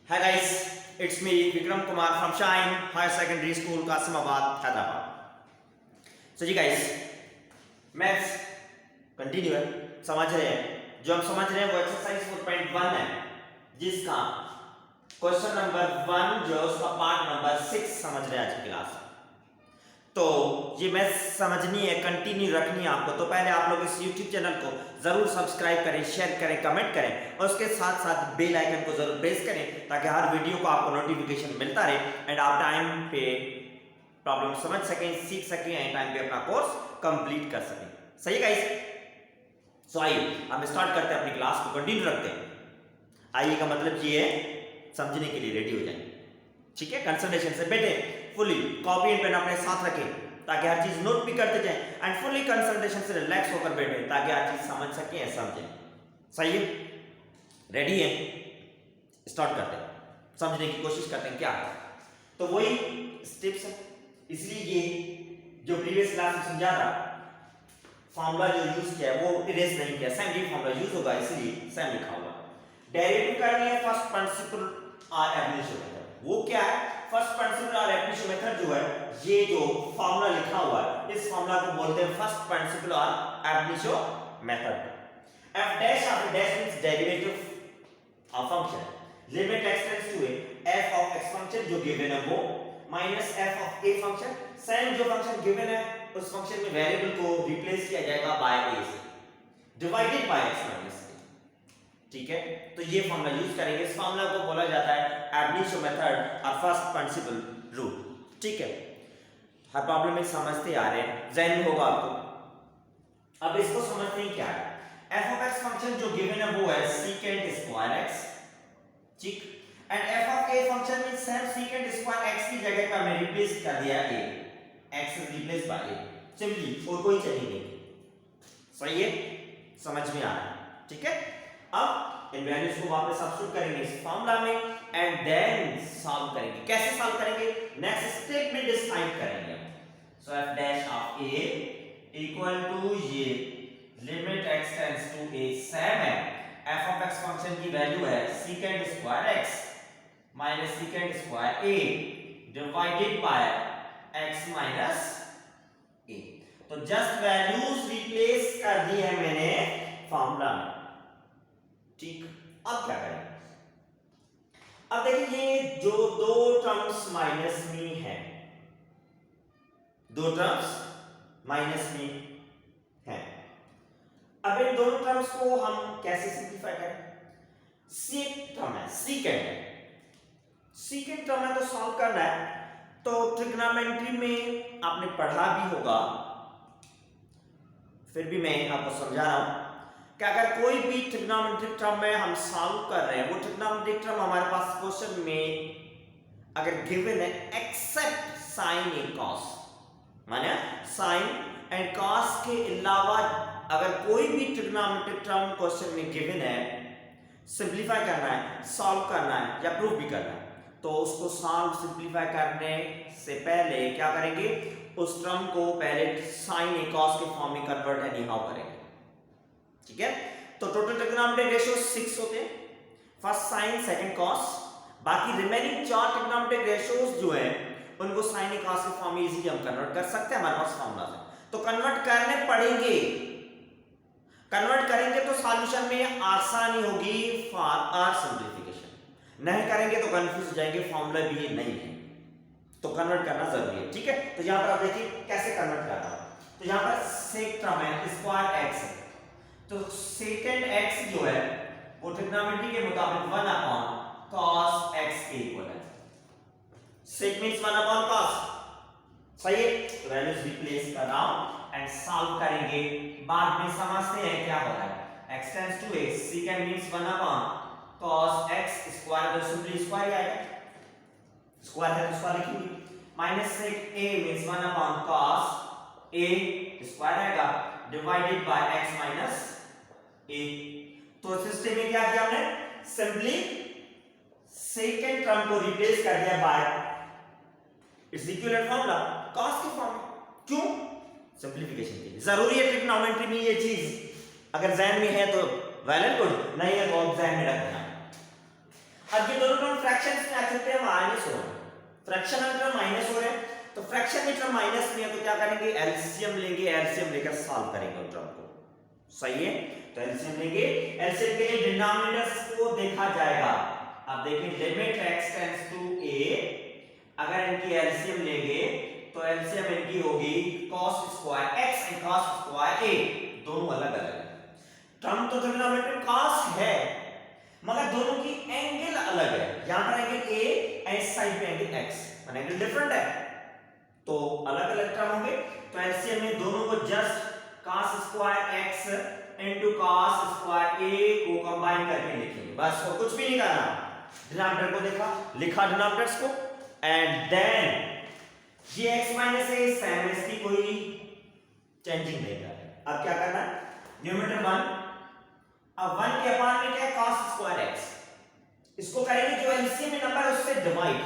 Hi guys, it's me Vikram Kumar from Shine Higher Secondary School, Kasimabad, Hyderabad. So ji guys, maths continue है, समझ रहे हैं। जो हम समझ रहे हैं वो एक्सरसाइज 4.1 है, जिसका क्वेश्चन नंबर 1 जो उसका पार्ट नंबर 6 समझ रहे हैं आज की क्लास में। तो ये मैथ्स समझनी है, कंटिन्यू रखनी है आपको। तो पहले आप लोग इस YouTube चैनल को जरूर सब्सक्राइब करें, शेयर करें, कमेंट करें और उसके साथ साथ बेल आइकन को जरूर प्रेस करें ताकि हर वीडियो को आपको नोटिफिकेशन मिलता रहे एंड आप टाइम पे प्रॉब्लम समझ सकें, सीख सकें एंड टाइम पे अपना कोर्स कंप्लीट कर सकें। सही गाइस? सो आइए हम स्टार्ट करते हैं, अपनी क्लास को कंटिन्यू रखते हैं। आइए का मतलब ये है समझने के लिए रेडी हो जाए, ठीक है। कंसंट्रेशन से बैठे, फुली कॉपी एंड पेन अपने साथ रखें ताकि हर चीज नोट भी करते जाएं एंड फुली कंसंट्रेशन से रिलैक्स होकर बैठे ताकि हर चीज समझ सकें या समझें। सही है? रेडी है? स्टार्ट करते हैं, समझने की कोशिश करते हैं क्या है। तो वही स्टेप्स है, इसलिए ये जो प्रीवियस क्लास में समझा था फॉर्मूला जो यूज किया है वो इरेज नहीं किया, सेम ये फॉर्मूला यूज होगा इसलिए सेम लिखा हुआ। डेरिवेटिव करनी है फर्स्ट प्रिंसिपल और एब इनिशियो मेथड। वो क्या है? फर्स्ट प्रिंसिपल और एब इनिशियो मेथड जो है, ये जो फॉर्मूला लिखा हुआ है इस फॉर्मूला को बोलते हैं फर्स्ट प्रिंसिपल और एब initio method. f dash of dash means derivative of function, limit x tends to a f of x function जो given है वो minus f of a function, same जो फंक्शन गिवन है उस फंक्शन में variable को रिप्लेस किया जाएगा बाय a से, divided by x minus a। ठीक है, तो ये फॉर्मूला यूज करेंगे। इस फॉर्मूला को बोला जाता है एब इनिशियो मेथड और फर्स्ट प्रिंसिपल रूल। ठीक है, हर प्रॉब्लम में समझते आ रहे हैं, ज़हन में होगा आपको। अब इसको समझते हैं क्या है। f of x फंक्शन जो गिवन है वो है secant स्क्वायर x, ठीक, and f of a function में सेम secant स्क्वायर x की जगह पे हमने रिप्लेस कर दिया a, x is replace by a, simply, और कोई चेंज नहीं। सही है? समझ में आ रहा है? ठीक है, अब इन वैल्यूज को वापस सब्स्टिट्यूट करेंगे इस फार्मूला में एंड देन सॉल्व करेंगे। कैसे सॉल्व करेंगे? नेक्स्ट स्टेप में डिसाइड करेंगे। So f dash of a equal to ये limit x tends to a, same है f ऑफ x फंक्शन की वैल्यू है secant square x minus secant square a divided by x minus a। तो just values replace कर दी है मैंने फार्मूला में, ठीक। अब क्या करें? अब देखिए जो दो टर्म्स माइनस में है, दो टर्म्स माइनस में है। अब इन दोनों टर्म्स को हम कैसे सिंपलीफाई करें? सेक टर्म है, सीकेंट टर्म है तो सॉल्व करना है। तो ट्रिग्नोमेट्री में आपने पढ़ा भी होगा, फिर भी मैं आपको समझा रहा हूं कि अगर कोई भी ट्रिग्नोमेट्रिक टर्म में हम सॉल्व कर रहे हैं, वो ट्रिग्नोमेट्रिक टर्म हमारे पास क्वेश्चन में अगर गिवन है एक्सेप्ट साइन एंड कॉस, माने साइन एंड कॉस के अलावा अगर कोई भी ट्रिग्नोमेट्रिक टर्म क्वेश्चन में गिवन है, सिंपलीफाई करना है, सॉल्व करना है या प्रूव भी करना है, तो उसको सॉल्व सिंपलीफाई करने से पहले क्या करेंगे? उस टर्म को पहले साइन एंड कॉस के फॉर्म में कन्वर्ट एनी हाउ करेंगे। ठीक है, तो टोटल ट्रिग्नोमेट्रिक रेशियो 6 होते हैं, फर्स्ट साइन सेकंड कॉस, बाकी रिमेनिंग 4 ट्रिग्नोमेट्रिक रेशियोज जो है उनको साइन एंड कॉस के फॉर्म में इजीली हम कन्वर्ट कर सकते हैं हमारे पास फॉर्मूला से। तो कन्वर्ट करने पड़ेंगे, कन्वर्ट करेंगे तो सॉल्यूशन में आसानी होगी फॉर आर सिंपलीफिकेशन। नहीं करेंगे तो कंफ्यूज हो जाएंगे, फॉर्मूला भी नहीं है, तो कन्वर्ट करना जरूरी है। ठीक है, तो यहां पर आप देखिए कैसे कन्वर्ट करना है। तो यहां पर सेक टर्म है स्क्वायर x है, तो सेकेंड x जो है वो ट्रिग्नोमेट्री के मुताबिक 1 अपॉन cos x के इक्वल है। सेक मींस 1 अपॉन cos, सही है? तो वैल्यूज रिप्लेस कर रहा हूं एंड सॉल्व करेंगे, बाद में समझते हैं क्या हो रहा है। x tends to a, second means 1 upon cos x square, तो सिंपली स्क्वायर ही आएगा, स्क्वायर है तो स्क्वायर लिखेंगे, minus sec a means 1 upon cos a square आएगा divided by x minus a। तो सिस्टम में क्या किया हमने? सिंपली सेकंड टर्म को रिप्लेस कर दिया by its equivalent formula cos के फॉर्म में। क्यों? सिंपलीफिकेशन के लिए जरूरी है ट्रिग्नोमेट्री में ये चीज, अगर जहन में है तो वेल एंड गुड, नहीं है तो आप जहन में रखना। अब ये दोनों टर्म फ्रैक्शंस में आ चुके हैं माइनस हो रहे हैं, फ्रैक्शनल टर्म माइनस हो रहे हैं, तो फ्रैक्शन में टर्म माइनस में है तो क्या करेंगे, एलसीएम लेंगे, एलसीएम लेकर सॉल्व करेंगे उन टर्म को। सही है, तो एलसीएम लेंगे, एलसीएम के लिए डिनोमिनेटर्स को देखा जाएगा। अब देखिए limit x tends to a, अगर इनकी एलसीएम लेंगे तो एलसीएम इनकी होगी cos square x and cos square a, दोनों अलग अलग है। टर्म तो डिनोमिनेटर cos है मगर दोनों की एंगल अलग है, यहां पर एंगल a एंड इस साइड पे एंगल x, माने एंगल डिफरेंट है तो अलग अलग टर्म होंगे। तो एलसीएम में दोनों को just cos square x into cos square a को कंबाइन करके लिखेंगे, बस और कुछ भी नहीं करना। डिनोमिनेटर को देखा, लिखा डिनोमिनेटर्स को, एंड देन ये x माइनस a सेम, इसकी कोई चेंजिंग नहीं करनी। अब क्या करना है, न्यूमरेटर 1, अब 1 के अपान में क्या है, cos स्क्वायर x, इसको करेंगे जो एलसीएम में नंबर है उससे डिवाइड,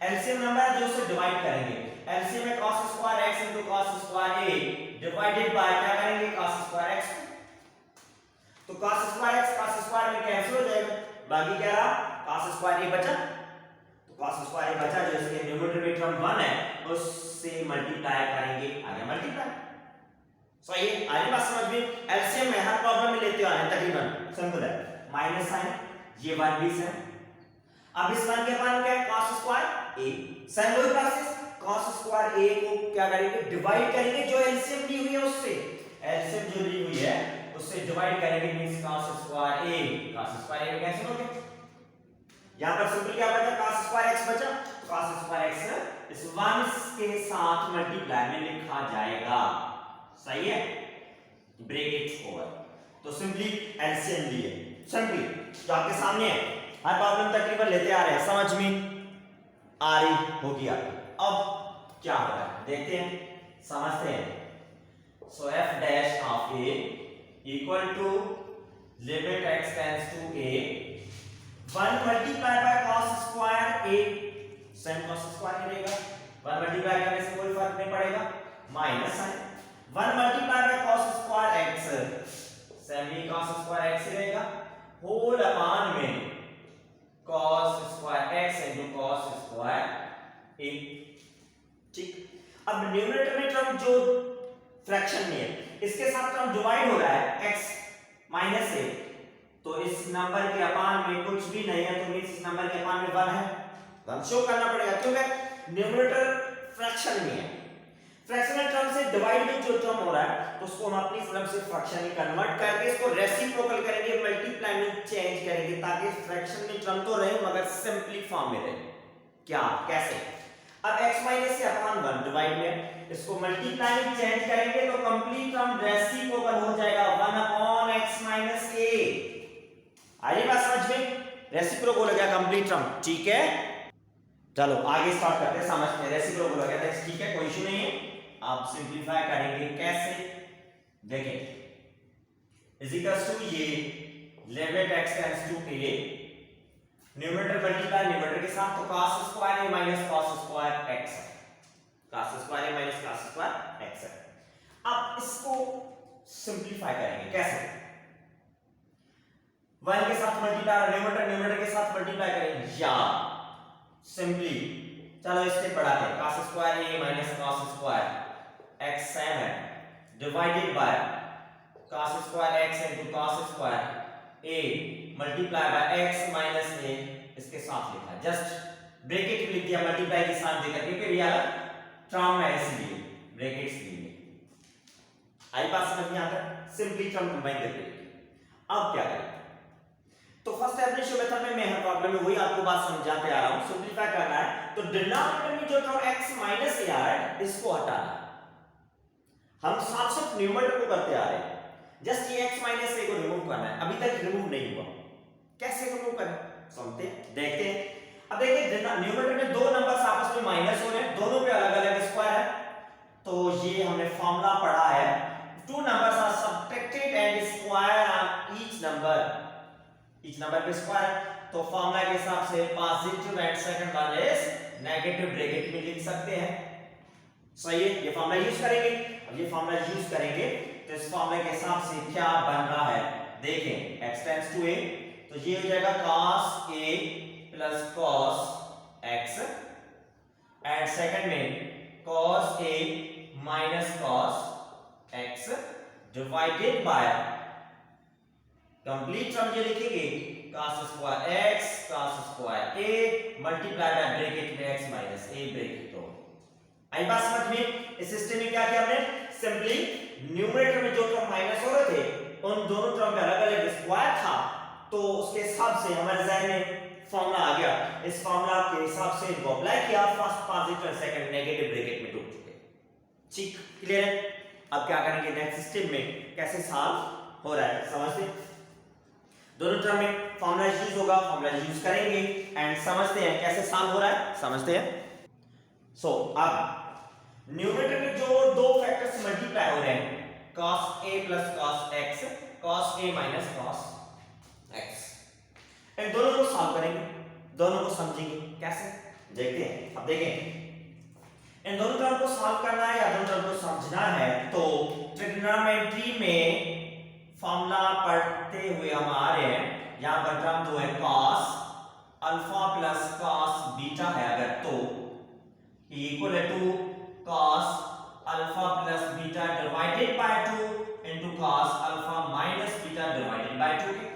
एलसीएम नंबर है जो उससे डिवाइड करेंगे, एलसीएम में cos square x into cos square a divided bye क्या करेंगे, cos स्क्वायर x, तो cos square x cos square में कैंसिल हो जाएगा, बाकी क्या रहा, cos स्क्वायर a बचा, तो cos स्क्वायर a बचा जो इसके न्यूमरेटर में टर्म 1 है उससे मल्टीप्लाई करेंगे, आ गया मल्टीप्लाई। सही है, आगे बात समझ में, एलसीएम में हर प्रॉब्लम में लेते आ रहे हैं तकरीबन, सिंपल है, माइनस साइन, ये 1 भी है, अब इस 1 के बाद क्या है, cos स्क्वायर a, सेम वही प्रोसेस, cos स्क्वायर a को क्या करेंगे, डिवाइड करेंगे जो एलसीएम ली हुई है उससे, एलसीएम जो ली हुई है उससे डिवाइड करेंगे, means cos square a cancel हो गया, यहां पर सिंपल क्या बचा, cos स्क्वायर x बचा, cos स्क्वायर x इस 1 के साथ मल्टीप्लाई में लिखा जाएगा। सही है, ब्रेक इट ओवर, तो सिंपली एलसीएम लिए, सिंपली जो आपके सामने है, हर प्रॉब्लम तकरीबन लेते आ रहे हैं, समझ में आ रही होगी आपको। अब क्या होगा देखते हैं, समझते हैं। So f dash of a equal to limit x tends to a 1 multiply by cos square a, same cos square रहेगा, 1 मल्टीप्लाई करने से कोई फर्क नहीं पड़ेगा, minus sine 1 multiply by cos square x, same ही cos स्क्वायर x रहेगा, whole upon में cos square x into cos square a। ठीक, अब न्यूमरेटर में टर्म जो फ्रैक्शन में है इसके साथ टर्म डिवाइड हो रहा है x माइनस a, तो इस नंबर के अपान में कुछ भी नहीं है, तो मींस इस नंबर के अपान में 1 है, 1 शो करना पड़ेगा क्योंकि न्यूमरेटर फ्रैक्शन में है, फ्रैक्शनल टर्म से डिवाइड में जो टर्म हो रहा है तो उसको हम अपनी तरफ से फ्रैक्शन में कन्वर्ट करके इसको रेसिप्रोकल करेंगे, मल्टीप्लाई में चेंज करेंगे ताकि फ्रैक्शन में टर्म तो रहे मगर सिंपली फॉर्म में रहे। क्या, कैसे, अब x माइनस से अपॉन 1 डिवाइड में इसको मल्टीप्लाई में चेंज करेंगे तो कंप्लीट टर्म रेसिप्रोकल हो जाएगा 1 अपॉन x माइनस a। आइए बात समझ में, रेसिप्रोकल हो गया कंप्लीट टर्म, ठीक है। चलो आगे स्टार्ट करते हैं, समझते हैं, रेसिप्रोकल हो गया था, ठीक है, कोई इशू नहीं है। आप सिंपलीफाई करेंगे कैसे, देखें, इज इक्वल्स टू ये limit x tends to a, numerator multiply numerator के साथ, तो cos square a minus cos square x, cos square a minus cos square x है। अब इसको सिंपलीफाई करेंगे कैसे, 1 के साथ मल्टीप्लाई, न्यूमरेटर के साथ मल्टीप्लाई करेंगे, या सिंपली चलो इससे बढ़ाते हैं, cos square a minus cos square x same है, divided by cos square x into cos square a multiply by x minus a, इसके साथ लिखा, जस्ट ब्रैकेट में लिख दिया मल्टीप्लाई के साथ देकर, क्योंकि रियल टर्म है इसलिए ब्रैकेट्स लिए। आई बात समझ में आता है, सिंपली टर्म कंबाइन करके। अब क्या करें, तो फर्स्ट डेफिनेशन मेथड में मैं हर प्रॉब्लम में वही आपको बात समझाते आ रहा हूं, सिंपलीफाई करना है, तो डिनोमिनेटर में जो टर्म x माइनस a आ रहा है इसको हटाना है, हम साथ साथ न्यूमरेटर को करते आ रहे हैं, जस्ट ये x माइनस a को रिमूव करना है, अभी तक रिमूव नहीं हुआ, कैसे रिमूव करें समझते हैं, देखते हैं। अब देखिए न्यूमरेटर में दो नंबर्स आपस में माइनस हो रहे हैं, दोनों पे अलग अलग स्क्वायर है, तो ये हमने फॉर्मूला पढ़ा है, two numbers are subtracted and square on each number पे स्क्वायर, तो फॉर्मूला के हिसाब से positive and second one is negative, bracket में लिख सकते हैं, सही है, ये फॉर्मूला यूज करेंगे। अब ये फॉर्मूला यूज करेंगे तो इस फॉर्मूले के हिसाब से क्या बन रहा है, देखें, x टेंड्स टू a, तो ये हो जाएगा cos a plus cos x and second में cos a minus cos x divided by complete term ये लिखेंगे cos square x cos square a multiply by bracket में x माइनस a ब्रैकेट। तो आई बात समझ में? इस सिस्टम में क्या किया हमने? सिंपली न्यूमरेटर में जो टर्म माइनस हो रहे थे उन दोनों टर्म में अलग-अलग स्क्वायर था, तो उसके हिसाब से हमारे ज़हन में फार्मूला आ गया। इस फार्मूला के हिसाब से इनको अप्लाई किया, फर्स्ट पॉजिटिव और सेकंड नेगेटिव ब्रैकेट में टूट चुके। ठीक, क्लियर है? अब क्या करेंगे नेक्स्ट सिस्टम में, कैसे सॉल्व हो रहा है समझते हैं। दोनों टर्म में फार्मूला यूज होगा, फार्मूला यूज करेंगे एंड समझते हैं कैसे सॉल्व हो रहा है, समझते हैं। सो अब न्यूमरेटर में जो दो फैक्टर्स मल्टीप्लाई हो रहे हैं cos a plus cos x cos a minus cos x, इन दोनों को सॉल्व करेंगे, दोनों को समझेंगे कैसे, देखते हैं। अब देखें इन दोनों टर्म को सॉल्व करना है या दोनों टर्म को समझना है, तो ट्रिग्नोमेट्री में फार्मूला पढ़ते हुए हम आ रहे हैं। यहां पर टर्म जो है cos alpha plus cos beta है अगर, तो इक्वल है to cos alpha plus beta divided by 2 into cos alpha minus beta divided by 2 के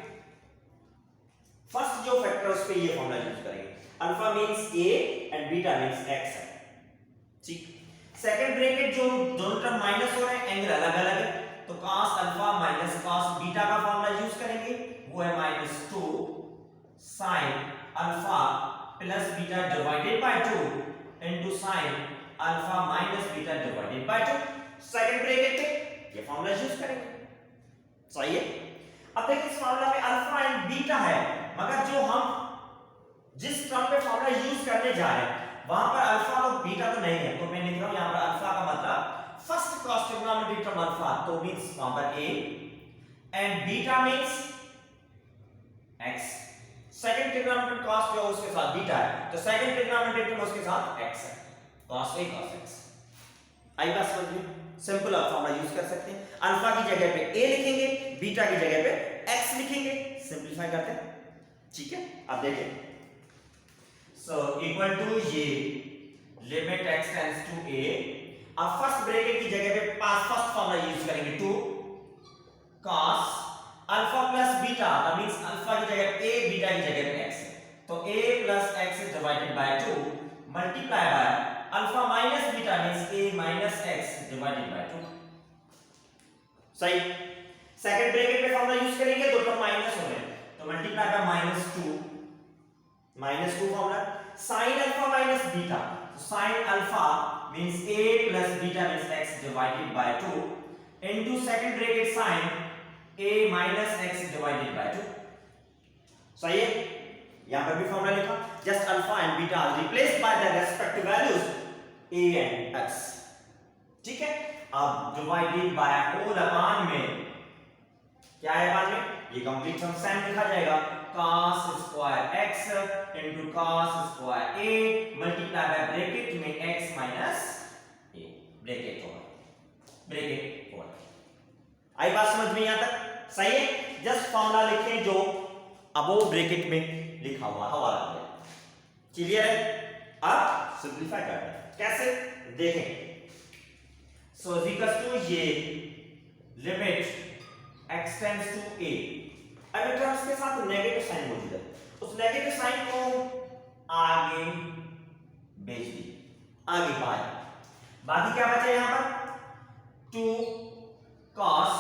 फर्स्ट जो फैक्टर उस पे ये फार्मूला यूज करेंगे। Alpha means a and beta means x है। ठीक, सेकंड ब्रैकेट जो दोनों टर्म माइनस हो रहे हैं एंगल अलग-अलग है, तो cos alpha minus cos beta का फार्मूला यूज करेंगे, वो है -2 sin alpha plus beta divided by 2 into sin alpha minus beta divided by 2। Second bracket पे ये फार्मूला यूज करेंगे, सही है। अब देखिए इस फार्मूला में अल्फा एंड बीटा है, मगर जो हम जिस टर्म पे फार्मूला यूज करने जा रहे हैं वहां पर अल्फा और बीटा तो नहीं है, तो मैं लिख रहा हूं यहां पर अल्फा का मतलब first cross trigonometric term alpha, तो मींस वहां पर a and beta means x। Second trigonometric cross जो उसके साथ बीटा है, तो सेकंड ट्रिग्नोमेट्रिक टर्म उसके साथ x है, cos a cos x। आई बात समझ में? सिंपल आप फार्मूला यूज कर सकते हैं। अल्फा की जगह पे a लिखेंगे, बीटा की जगह पे x लिखेंगे, सिंपलीफाई करते हैं। ठीक है, अब देखें सो इक्वल टू ये limit x tends to a। अब फर्स्ट ब्रैकेट की जगह पे फर्स्ट फार्मूला यूज करेंगे 2 cos alpha plus beta, that means alpha की जगह a बीटा की जगह पे x है, तो a plus x divided by 2 multiply by alpha minus beta means a minus x divided by 2। सही, सेकंड ब्रैकेट में फार्मूला यूज करेंगे, दो टर्म माइनस हो रहे हैं, तो multiply by -2 formula sin alpha minus beta, तो sin alpha means a plus beta means x divided by 2 into second bracket sin a minus x divided by 2। सही है, यहां पर भी फार्मूला लिखा, just alpha and beta are replaced by the respective values a and x। ठीक है, अब divided by whole upon में क्या है बाद में, ये कंप्लीट सम साइन लिखा जाएगा cos square x into cos square a multiply by bracket में x माइनस a ब्रैकेट होगा। आई बात समझ में यहां तक? सही है, जस्ट फार्मूला लिखें जो अबोव ब्रैकेट में लिखा हुआ हवाला दिया। क्लियर है? अब सिंपलीफाई करते हैं, कैसे देखें। सो इक्वल्स टू ये limit x tends to a, अगर टर्म्स के साथ नेगेटिव साइन मौजूद है, उस नेगेटिव साइन को आगे भेज दी, आगे बाय, बाकी क्या बचा यहां पर 2 cos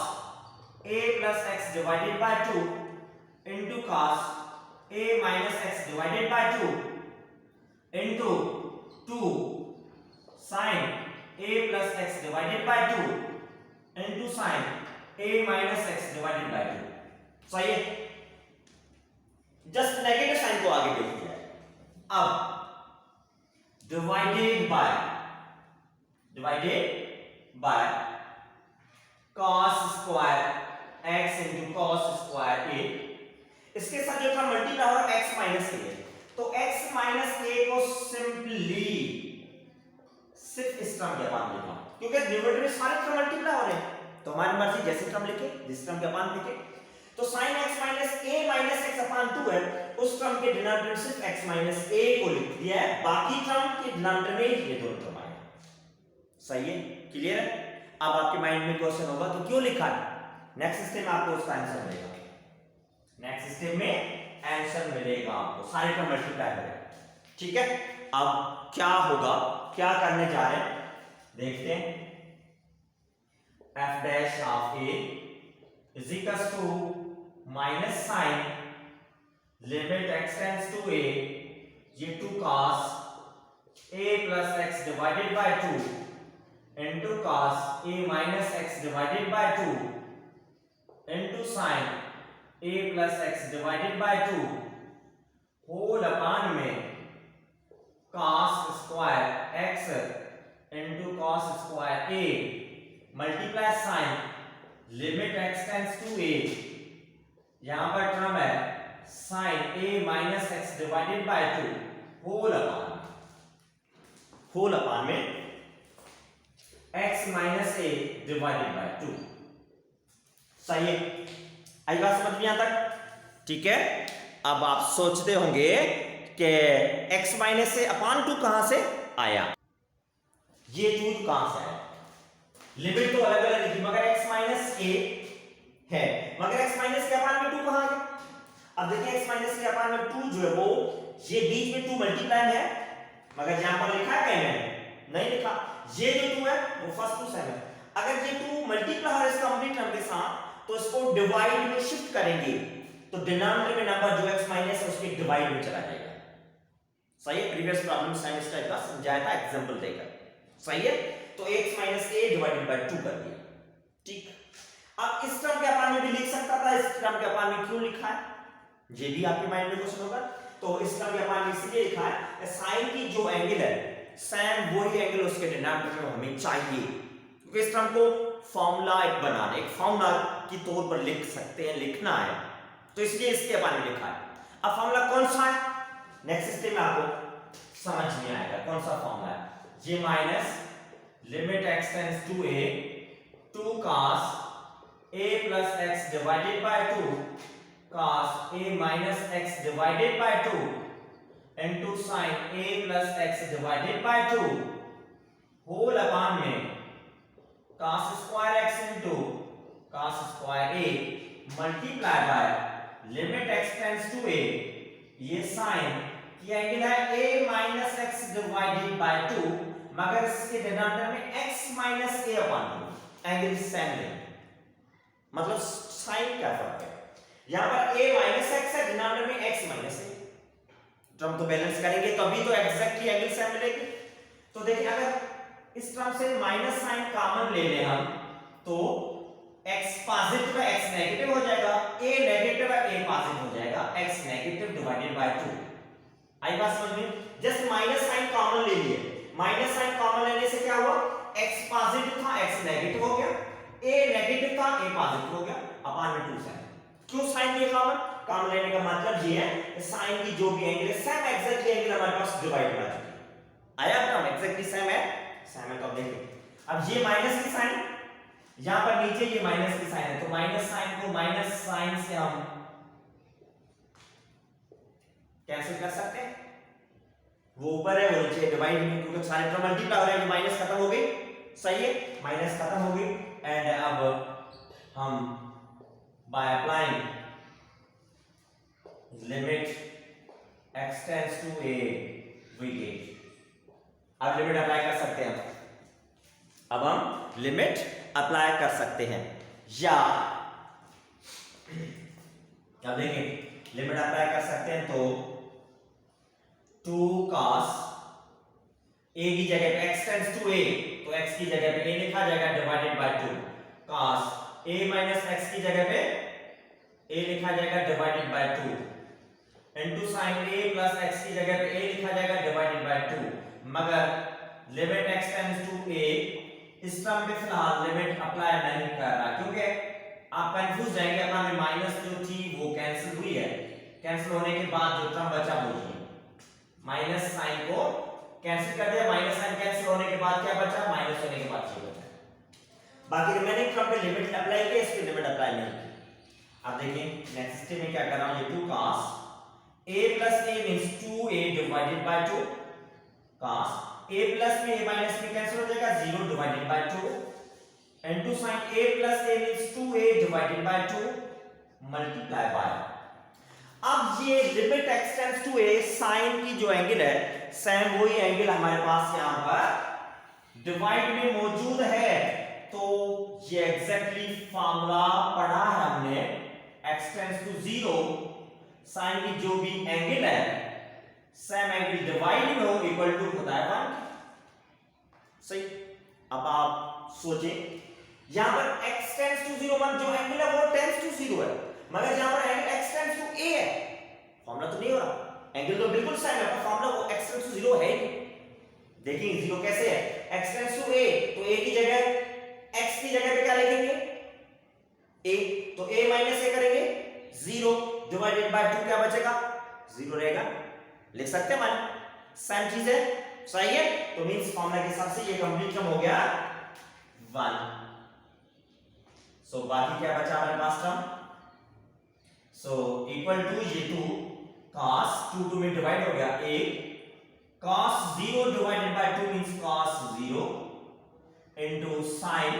a plus x divided by 2 into cos a minus x divided by 2 into 2 sin a plus x divided by 2 into sin a minus x divided by 2। सही है, जस्ट नेगेटिव साइन को आगे भेज दिया है। अब divided by cos square x into cos square a, इसके साथ जो था मल्टीप्लाई हो x माइनस a, तो x माइनस a को सिंपली सिर्फ इस टर्म के अपान लिखा, क्योंकि न्यूमरेटर में सारे टर्म मल्टीप्लाई हो रहे हैं, तो हमारी मर्जी जैसे टर्म लिखे जिस टर्म के अपान लिखे। तो sin x minus a minus x अपान 2 है, उस टर्म के डिनोमिनेटर सिर्फ x माइनस a को लिख दिया है, बाकी टर्म के डिनोमिनेटर में ये दोनों टर्म आए। सही है, क्लियर है। अब आपके माइंड में क्वेश्चन होगा तो क्यों लिखा है, नेक्स्ट स्टेप में आपको उसका आंसर मिलेगा, नेक्स्ट स्टेप में आंसर मिलेगा आपको, सारे टर्म मल्टीप्लाई करें। ठीक है, अब क्या होगा, क्या करने जा रहे हैं देखते हैं। f dash of a is equal to minus sine limit x tends to a, ये 2 cos a plus x divided by 2 into cos a minus x divided by 2 into sin a plus x divided by 2 whole upon में cos square x into cos square a multiply sin limit x tends to a, यहां पर term है sin a minus x divided by 2 whole upon में x minus a divided by 2। सही है, आई बात समझ में यहां तक? ठीक है, अब आप सोचते होंगे कि x माइनस a अपान 2 कहां से आया, ये 2 कहां से आया, लिमिट तो अलग अलग लिखी मगर x माइनस a है, मगर x माइनस के अपान में 2 कहां आ गया। अब देखिए x माइनस के अपान में 2 जो है वो ये बीच में 2 मल्टीप्लाई है, मगर यहां पर लिखा है क्या, मैंने नहीं लिखा, ये जो 2 है वो फर्स्ट टू सेकंड, अगर ये 2 मल्टीप्लाई है इस कंप्लीट टर्म के साथ तो इसको डिवाइड में शिफ्ट करेंगे तो डिनोमिनेटर में नंबर जो x माइनस है उसके डिवाइड में चला जाएगा। सही है, प्रीवियस प्रॉब्लम सेम इस टाइप का समझाया था एग्जांपल देकर। सही है, तो x minus a divided by 2 कर दिया। ठीक, अब इस टर्म के अपान में भी लिख सकता था, इस टर्म के अपान में क्यों लिखा है ये भी आपके माइंड में क्वेश्चन होगा। तो इस टर्म के अपान में इसलिए लिखा है साइन की जो एंगल है सेम वही एंगल उसके डिनोमिनेटर में हमें चाहिए, क्योंकि इस टर्म को फॉर्मूला एक बनाना, एक फॉर्मूला की तौर पर लिख सकते हैं, लिखना है, तो इसलिए इसके अपान में लिखा है। अब फॉर्मूला कौन सा है नेक्स्ट स्टेप में आपको समझ में आएगा कौन सा फॉर्मूला है। j minus limit x tends to a 2 cos a plus x divided by 2 cos a minus x divided by 2 into sin a plus x divided by 2 whole upon में cos square x into cos square a multiply by limit x tends to a, ये sin की angle है a minus x divided by 2, मगर इसके denominator में x minus a upon 2 angle same है, मतलब sin क्या फर्क है, यहां पर a minus x है, डिनोमिनेटर में x minus a, टर्म तो बैलेंस करेंगे तभी तो एग्जैक्टली एंगल सेम मिलेगी। तो देखिए अगर इस टर्म से माइनस साइन कॉमन ले लें हम तो x पॉजिटिव है x नेगेटिव हो जाएगा, a नेगेटिव है a पॉजिटिव हो जाएगा, x नेगेटिव डिवाइडेड बाय 2। आई बात समझ में? जस्ट माइनस साइन कॉमन ले लिए, माइनस साइन कॉमन लेने से क्या हुआ, x पॉजिटिव था x नेगेटिव हो गया, a नेगेटिव था a पॉजिटिव हो गया, अपान में 2 साइन। क्यों साइन लिए कॉमन लेने का मतलब ये है कि साइन की जो भी एंगल है सेम एग्जैक्टली एंगल हमारे पास डिवाइड हो चुकी है। आया आपका एग्जैक्टली सेम है तो अब देखिए, अब ये माइनस की साइन, यहां पर नीचे ये माइनस की साइन है, तो माइनस साइन को माइनस साइन से हम कैंसिल कर सकते हैं, वो ऊपर है वो नीचे डिवाइड में, क्योंकि सारे टर्म मल्टीप्लाई हो रहे हैं, ये माइनस खत्म हो गई। सही है, माइनस खत्म हो गई एंड अब हम by applying limit x tends to a we get, अब लिमिट अप्लाई कर सकते हैं, अब हम लिमिट अप्लाई कर सकते हैं, या अब देखिए लिमिट अप्लाई कर सकते हैं तो 2 cos a की जगह पे x tends to a, तो x की जगह पे a लिखा जाएगा divided by 2 cos a minus x की जगह पे a लिखा जाएगा divided by 2 into sin a plus x की जगह पे a लिखा जाएगा डिवाइडेड बाय 2, मगर limit x tends to a इस टर्म पे फिलहाल लिमिट अप्लाई नहीं कर रहा, क्योंकि आप कंफ्यूज जाएंगे, अपना में माइनस जो थी वो कैंसिल हुई है, कैंसिल होने के बाद जो टर्म बचा वो ये माइनस साइन को कैंसिल कर दिया, माइनस साइन कैंसिल होने के बाद क्या बचा, माइनस होने के बाद ये बचा, बाकी रिमेनिंग टर्म पे लिमिट अप्लाई किया, इस पे लिमिट अप्लाई नहीं की। अब देखिए नेक्स्ट स्टेप में क्या कर रहा हूं, ये 2 cos a plus a means 2a divided by 2 cos a plus में a minus में कैंसिल हो जाएगा 0 divided by 2 into sin a plus a means 2a divided by 2 multiply by। अब ये limit x tends to a sin की जो angle है same वही एंगल हमारे पास यहां पर डिवाइड में मौजूद है, तो ये एग्जैक्टली फार्मूला पढ़ा है हमने, x टेंड्स टू 0 साइन की जो भी एंगल है सेम एंगल डिवाइड में हो इक्वल टू होता है 1। सही। अब आप सोचें यहां पर x टेंड्स टू 0 1 जो एंगल है वो टेंड्स टू 0 है, मगर यहां पर angle x tends to a है, फार्मूला तो नहीं हो रहा, एंगल तो बिल्कुल सेम है पर फार्मूला वो x टेंड्स टू 0 है ही। देखिए 0 कैसे है, x टेंड्स टू a तो a की जगह x की जगह पे क्या लिखेंगे a, तो a माइनस a करेंगे 0 डिवाइडेड बाय 2 क्या बचेगा 0 रहेगा, लिख सकते हैं मान सेम चीज है। सही है, तो मींस फार्मूला के हिसाब से ये कंप्लीट टर्म हो गया 1। सो बाकी क्या बचा हमारे पास टर्म, सो इक्वल टू ये 2 cos 2 में डिवाइड हो गया a cos 0 divided by 2 means cos 0 into sin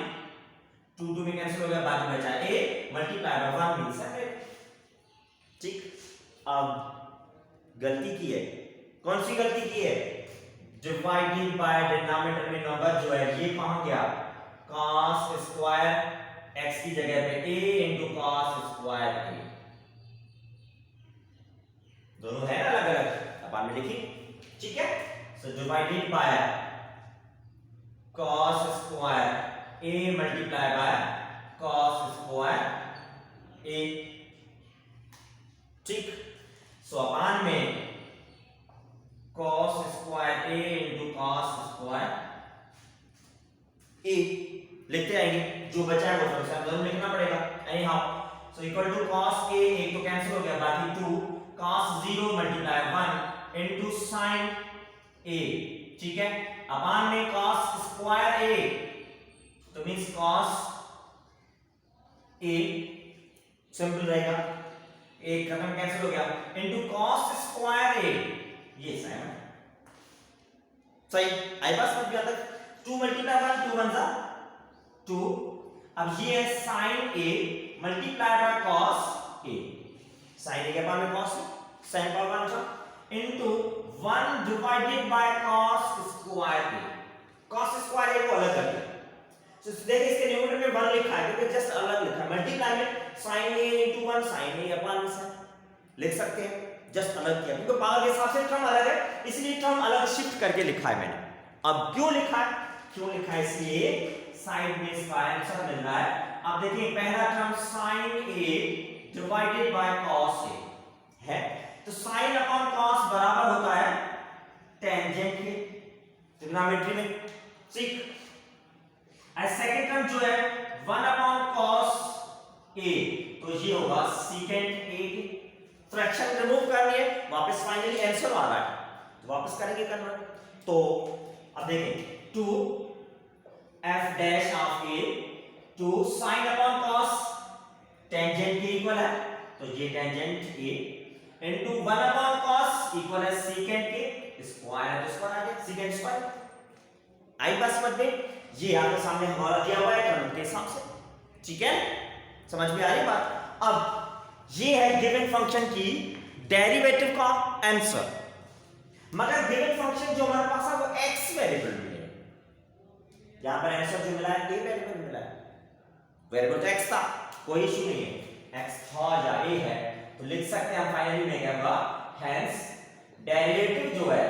2 में कैंसिल हो गया, बाकी बचा a मल्टीप्लाई बाय 1 मींस है। ठीक, अब गलती की है, कौन सी गलती की है, डिवाइडिंग बाय डिनोमिनेटर में नंबर जो है ये कहां गया, cos स्क्वायर x की जगह पे a into cos square a, दोनों है ना अलग अलग, अब आप लिखिए। ठीक है, so divided by cos square a multiply by cos square a। ठीक, सो अपान में cos square a into cos square a लिखते आएंगे, जो बचा है वो फंक्शन दोनों लिखना पड़ेगा anyhow. So equal to cos a एक तो कैंसिल हो गया, बाकी 2 cos 0 multiply 1 into sin a। ठीक है, अपान में cos स्क्वायर a तो मींस cos a सिंपल रहेगा, एक खत्म कैंसिल हो गया इनटू cos स्क्वायर a, ये साइन है। सही, आई पास मत गया तक 2 मल्टीप्लाई 1 2 1 2, अब ये है sin a multiply by cos a, sin a के पावर में cos sin पावर 1 था into 1 divided by cos square a, cos square a को अलग कर दिया। तो देखिए इसके न्यूमरेटर में 1 लिखा है क्योंकि जस्ट अलग लिखा है, मल्टीप्लाई में sin a into 1 sin a upon sin लिख सकते हैं, जस्ट अलग किया क्योंकि पावर के हिसाब से टर्म अलग है, इसलिए टर्म अलग शिफ्ट करके लिखा है मैंने। अब क्यों लिखा है इसलिए साइड में इसका आंसर मिल रहा है। अब देखिए पहला term sin a divided by cos a है, तो sin अपॉन cos बराबर होता है टेंजेंट के ट्रिग्नोमेट्री में। ठीक, सेकंड टर्म जो है 1 अपॉन cos a, तो ये होगा secant a की फ्रैक्शन रिमूव करनी है, वापस फाइनली आंसर आ रहा है तो वापस करेंगे कन्वर्ट। तो अब देखें 2 f dash of a 2 sin upon cos tangent के इक्वल है, तो ये tangent a into 1 upon cos equal है secant के स्क्वायर है, तो स्क्वायर आ गया secant स्क्वायर। आई बस मत में ये आपके सामने हमारा दिया हुआ है टर्म के हिसाब से। ठीक है, समझ में आ रही बात। अब ये है गिवन फंक्शन की डेरिवेटिव का आंसर, मगर गिवन फंक्शन जो हमारे पास है वो x वेरिएबल में है, यहां पर आंसर जो मिला है a वेरिएबल मिला है, वेरिएबल तो x था, कोई इशू नहीं है, x था या a है तो लिख सकते हैं हम फाइनली में क्या होगा, हेंस डेरिवेटिव जो है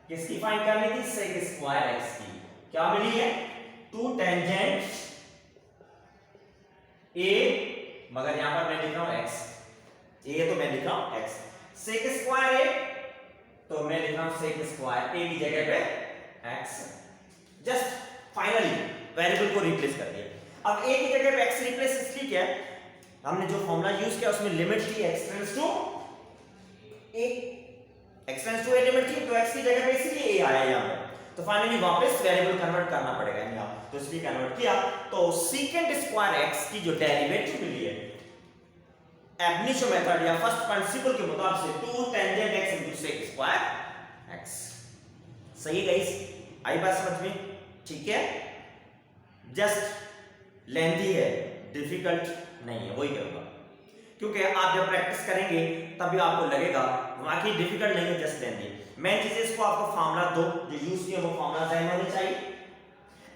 किसकी फाइंड करनी थी, sec स्क्वायर x की, क्या मिली है 2 टेंजेंट a, मगर यहां पर मैं लिख रहा हूं x, a तो मैं लिख रहा हूं x, sec स्क्वायर a तो मैं लिख रहा हूं sec स्क्वायर a की जगह पे x, जस्ट फाइनली वेरिएबल को रिप्लेस कर दिया। अब a की जगह पे x रिप्लेस इसलिए किया, हमने जो फॉर्मूला यूज किया उसमें लिमिट थी x tends to a limit थी, तो x की जगह पे इसलिए a आया यहां पर, तो फाइनली वापस वेरिएबल कन्वर्ट करना पड़ेगा यहां, तो इसलिए कन्वर्ट किया, तो secant स्क्वायर x की जो डेरिवेटिव मिली है एबनिशो मेथड या फर्स्ट प्रिंसिपल के मुताबिक से 2 tangent x into sec square x। सही है गाइस, आई बात समझ में? ठीक है, जस्ट लेंथी है, डिफिकल्ट नहीं है, वही करूंगा क्योंकि आप जब प्रैक्टिस करेंगे तभी आपको लगेगा वाकई डिफिकल्ट नहीं है, जस्ट लेंथी। मेन चीज इसको आपको फार्मूला दो जो यूज किए वो फार्मूला ध्यान होने चाहिए,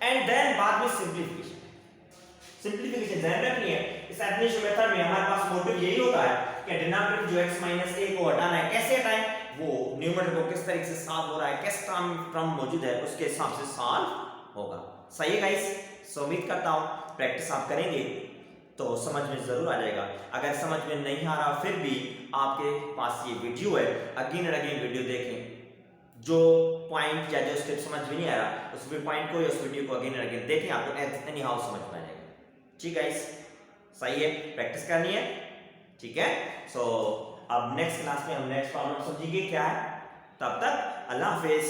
एंड देन बाद में सिंपलीफिकेशन ध्यान रखनी है। इस एबनिशो मेथड में हमारे पास मोटिव यही होता है कि डिनोमिनेटर जो x माइनस a को हटाना है, कैसे हटाएं, वो न्यूमरेटर को किस तरीके से सॉल्व हो रहा है, किस टर्म मौजूद है उसके हिसाब से सॉल्व होगा। सही है गाइस, सो उम्मीद करता हूं प्रैक्टिस आप करेंगे तो समझ में जरूर आ जाएगा। अगर समझ में नहीं आ रहा फिर भी आपके पास ये वीडियो है, अगेन एंड अगेन वीडियो देखें, जो पॉइंट या जो स्टेप समझ में नहीं आ रहा उस पॉइंट को या उस वीडियो को अगेन एंड अगेन देखें, आपको एनी हाउ समझ में आ जाएगा। ठीक है गाइस, सही है, प्रैक्टिस करनी है। ठीक है, सो अब नेक्स्ट क्लास में हम नेक्स्ट प्रॉब्लम समझेंगे क्या है। तब तक अल्लाह हाफिज।